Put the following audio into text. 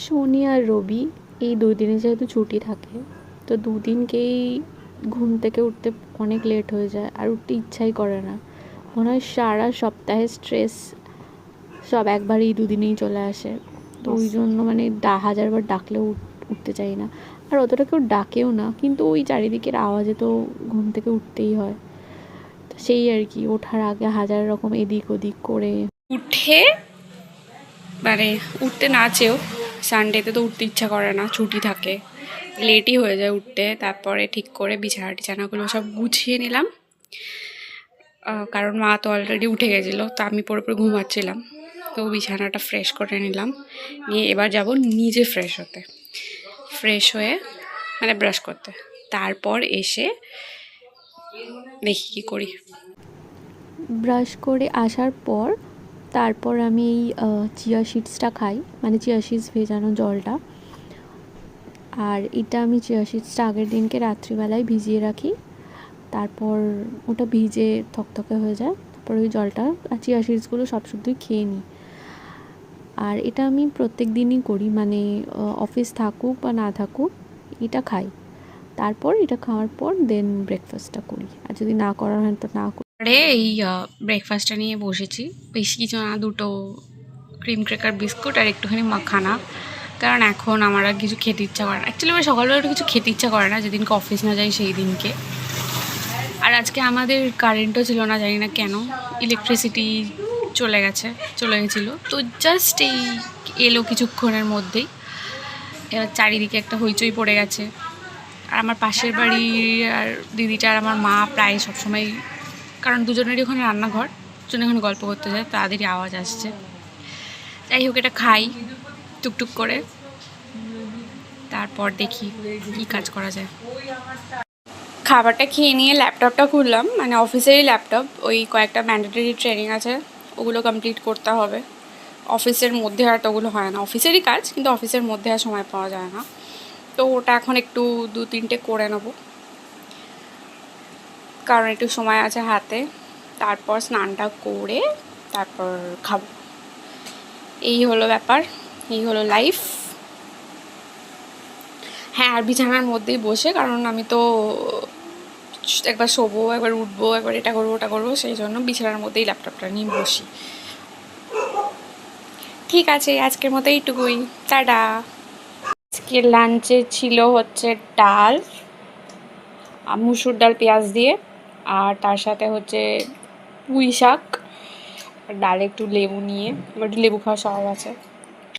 শনি আর রবি এই 2 দিনে যেহেতু ছুটি থাকে, তো 2 দিনকেই ঘুম থেকে উঠতে অনেক লেট হয়ে যায় আর উঠতে ইচ্ছাই করে না। মনে হয় সারা সপ্তাহের স্ট্রেস সব একবারে এই 2 দিনেই চলে আসে। তো ওই জন্য মানে 1000 বার ডাকলেও উঠতে চাই না। আর অতটা কেউ ডাকেও না, কিন্তু ওই চারিদিকের আওয়াজে তো ঘুম থেকে উঠতেই হয়। তো সেই আর কি, ওঠার আগে হাজার রকম এদিক ওদিক করে উঠে মানে উঠতে না চেয়েও সানডেতে তো উঠতে ইচ্ছা করে না, ছুটি থাকে, লেটই হয়ে যায় উঠতে। তারপরে ঠিক করে বিছানা টিছানাগুলো সব গুছিয়ে নিলাম, কারণ মা তো অলরেডি উঠে গেছিলো, তো আমি পুরোপুরি ঘুমাচ্ছিলাম। তো বিছানাটা ফ্রেশ করে নিলাম, নিয়ে এবার যাব নিজে ফ্রেশ হতে, ফ্রেশ হয়ে মানে ব্রাশ করতে। তারপর এসে দেখি কী করি। ব্রাশ করে আসার পর তারপর আমি এই চিয়া সিডসটা খাই, মানে চিয়া সিডস ভেজানো জলটা। আর এটা আমি চিয়া সিডসটা আগের দিনকে রাত্রিবেলায় ভিজিয়ে রাখি, তারপর ওটা ভিজে থকথকে হয়ে যায়, তারপর ওই জলটা আর চিয়া সিডসগুলো সব শুদ্ধই খেয়ে নিই। আর এটা আমি প্রত্যেক দিনই করি, মানে অফিস থাকুক বা না থাকুক এটা খাই। তারপর এটা খাওয়ার পর দেন ব্রেকফাস্টটা করি, আর যদি না করার হয় তো না করি। পরে এই ব্রেকফাস্টটা নিয়ে বসেছি, বেশি কিছু না, 2টো ক্রিম ক্র্যাকার বিস্কুট আর একটুখানি মাখানা। কারণ এখন আমার আর কিছু খেতে ইচ্ছা করে না, অ্যাকচুয়ালি আমার সকালবেলা একটু কিছু খেতে ইচ্ছা করে না যেদিনকে অফিস না যাই সেই দিনকে। আর আজকে আমাদের কারেন্টও ছিল না, জানি না কেন, ইলেকট্রিসিটি চলে গেছিলো। তো জাস্ট এই এলো কিছুক্ষণের মধ্যেই, এবার চারিদিকে একটা হইচই পড়ে গেছে। আর আমার পাশের বাড়ির আর দিদিটা আর আমার মা প্রায় সবসময়, কারণ দুজনেরই ওখানে রান্নাঘর, দুজনে ওখানে গল্প করতে যায়, তাদেরই আওয়াজ আসছে। যাই হোক, এটা খাই টুকটুক করে, তারপর দেখি কী কাজ করা যায়। খাবারটা খেয়ে নিয়ে ল্যাপটপটা খুললাম, মানে অফিসেরই ল্যাপটপ, ওই কয়েকটা ম্যান্ডেটরি ট্রেনিং আছে, ওগুলো কমপ্লিট করতে হবে। অফিসের মধ্যে আর ওগুলো হয় না, অফিসেরই কাজ কিন্তু অফিসের মধ্যে আর সময় পাওয়া যায় না। তো ওটা এখন একটু 2-3টে করে নেব, কারণ একটু সময় আছে হাতে। তারপর স্নানটা করে তারপর খাবো। এই হলো ব্যাপার, এই হলো লাইফ। হ্যাঁ, আর বিছানার মধ্যেই বসে, কারণ আমি তো একবার শোবো, একবার উঠবো, একবার এটা করবো ওটা করবো, সেই জন্য বিছানার মধ্যেই ল্যাপটপটা নিয়ে বসি। ঠিক আছে, আজকের মতো এইটুকুই, টাটা। আজকের লাঞ্চে ছিল হচ্ছে ডাল, মুসুর ডাল পেঁয়াজ দিয়ে, আর তার সাথে হচ্ছে পুঁই শাক, আর ডালে একটু লেবু নিয়ে, একটু লেবু খাওয়ার স্বভাব আছে।